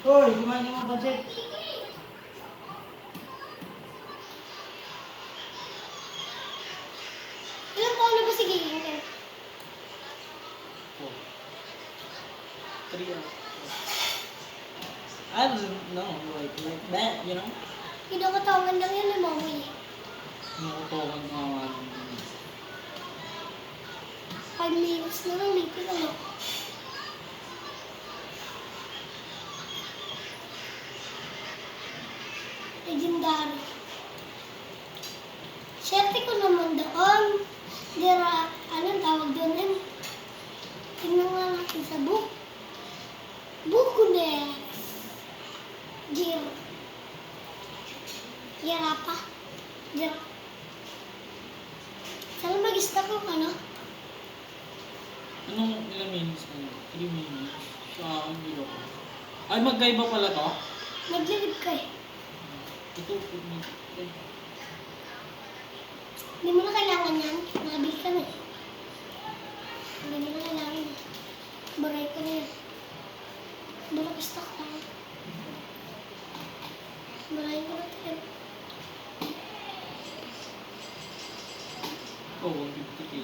Hoy, kumain ka mga budget. Ilang taon na ba si Giging? Oh. 3 hours. I don't know, like that, you know? Kinakatawan lang yan ni Mama eh. Nakutukan mga mga 5 minutes na lang, dito na lang. Legendary. Swerte ko naman doon. Dira, anong tawag doon eh? Tingnan nga natin sa book. Bukunes. Jir. Girapa. Jir. Saan mag-stock ko ano? Anong ilang minutes na yun? 3 minutes. Sa akin, dito ko. Ay, magkaiba pala to? Naglilib ka eh. Ito, 4 minutes. Hindi mo na kailangan yan. Nakabili ka na eh. Hindi mo na kailangan. Baray ko na yan. Balak stock lang. Baray ko na tayo. Oh, 150k.